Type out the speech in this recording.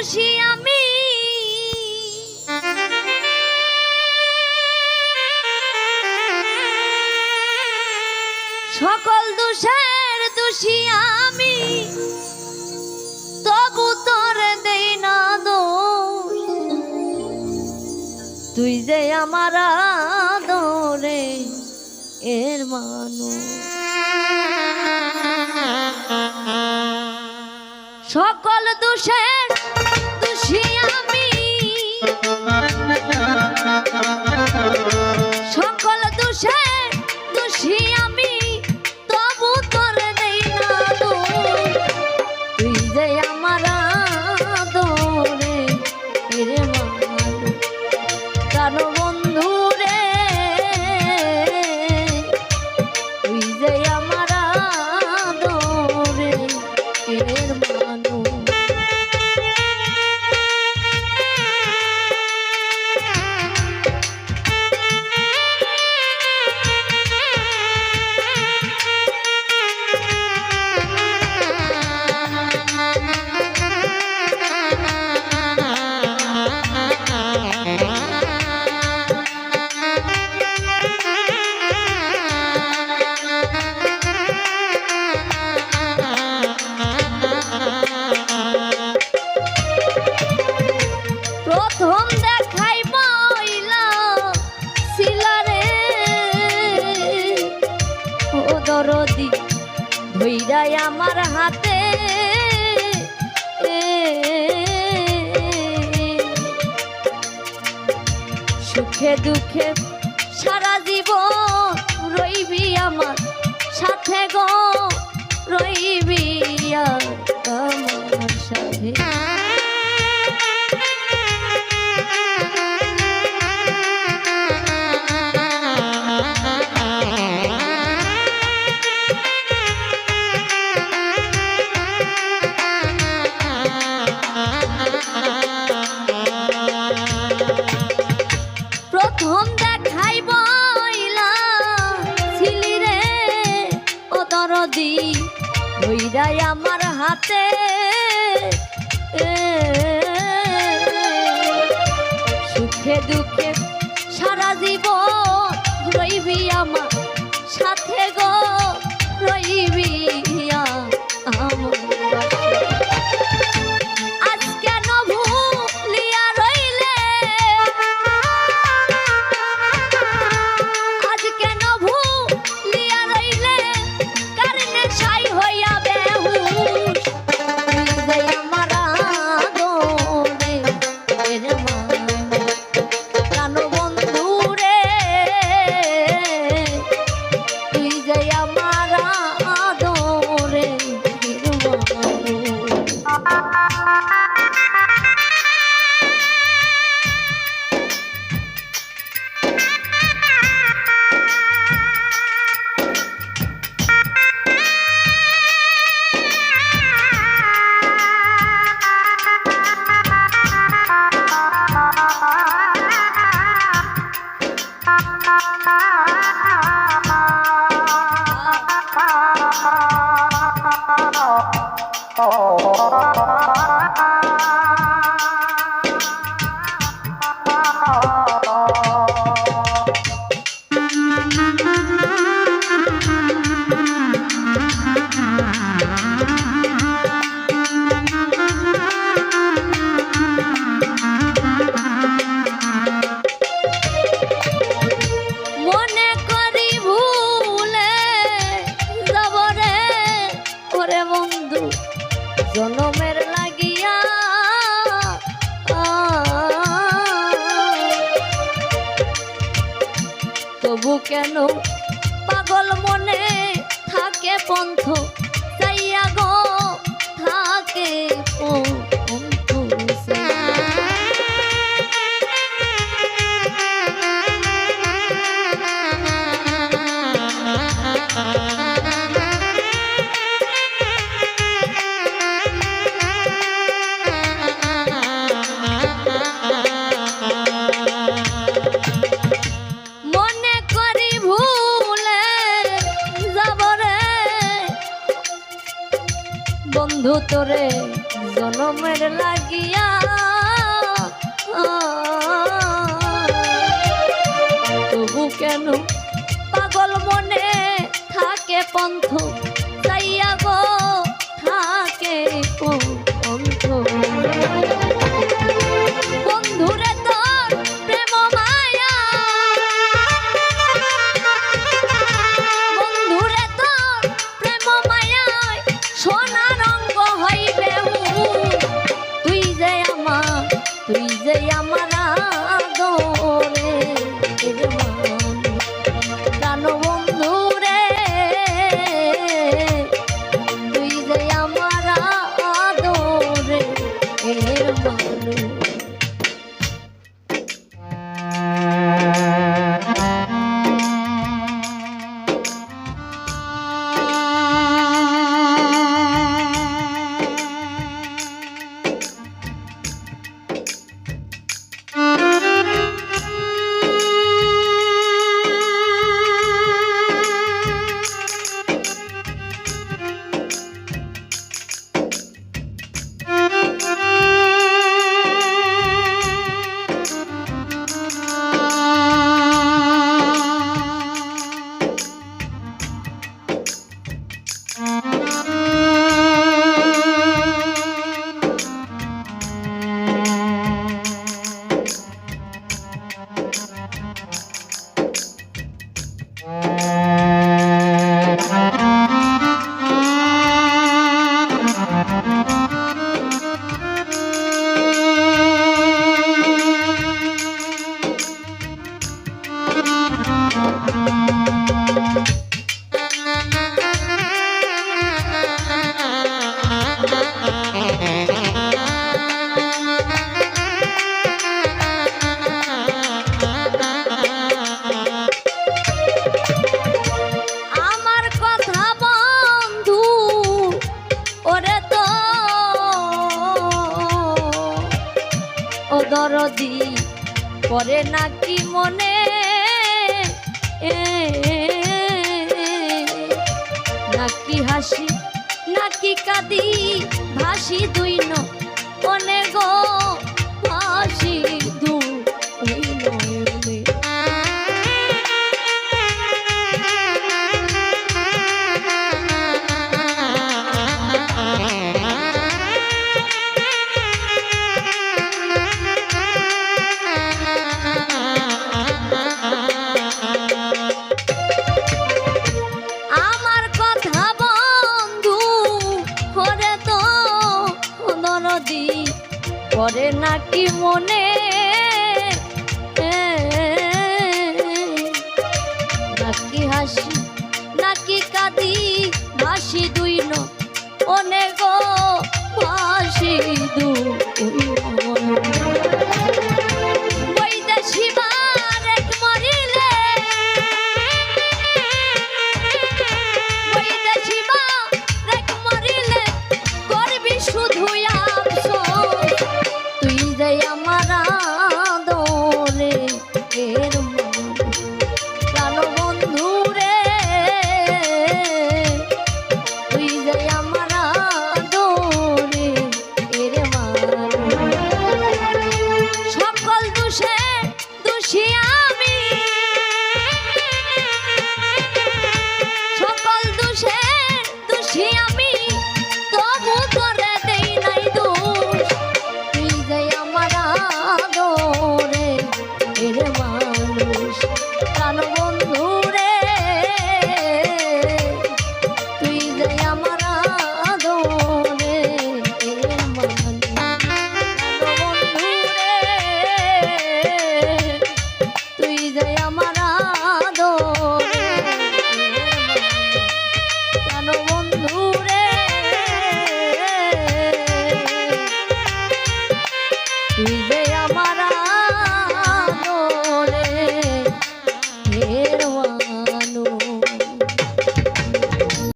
দোষী আমি, সকল দোষের দোষী আমি, তবু তোর দেই না দোষ। তুই যে আমার আদরে এর মানুষ। সকল দোষের দোষী আমি, সকল দোষের দোষী আমি, তবু তোর দেই না দোষ। তুই যে আমার আদরে এর মানুষ। জানো বন্ধু রে, তুই যে আমার আদরে এর মানুষ। প্রথম দেখাই ময়লা ছিলারে, ও দরদি ধইরাই আমার হাতে। সুখে দুঃখে সারা জীবন রইবি আমার সাথে গো, রইবি আমার সাথে। প্রথম দেখাই বইলা ছিলি রে, ও দরদি ধইরাই আমার হাতে। সুখে দুঃখে সারা জীবন রইবি আমার সাথে গো, রইবি আমার। জনমের লাগিয়া তবু কেন পাগল মনে থাকে পন্থ, চাইয়া গো থাকে পন্থ। বন্ধু তোরে জনমের লাগিয়া তবু কেন পাগল মনে থাকে পন্থ চাইয়া গো থাকে পন্থ বন্ধুরে তোর প্রেম মায়া বন্ধুরে তোর প্রেম মায়ায় সোনা রঙ্গ হইবে তুই যে আমার আদরে প্রাণ বন্ধু রে তুই যে আমার আদরে এর মানুষ দরদি করে নাকি মনে নাকি হাসি নাকি কাঁদি ভাসি দুই নয়নে গো ভাসি দুই নয়নে করে নাকি মনে নাকি হাসি নাকি কাঁদি ভাসি দুই নয়নে গো ভাসি দুই বৈদেশি বারেক মরিলে বৈদেশি বারেক মরিলে করবি শুধু আমার আদরে এর প্রাণ বন্ধু রে তুই যে আমার আদরে এর সকল দোষে দোষী আমি সকল দোষে দোষী আমি তবু করে দেই নাই দোষ তুই যে আমার আদরে এর মানুষ প্রাণ বন্ধু রে তুই যে আমার আদরে এর মানুষ প্রাণ বন্ধু রে তুই যে আমার আদরে প্রাণ বন্ধু রে তুই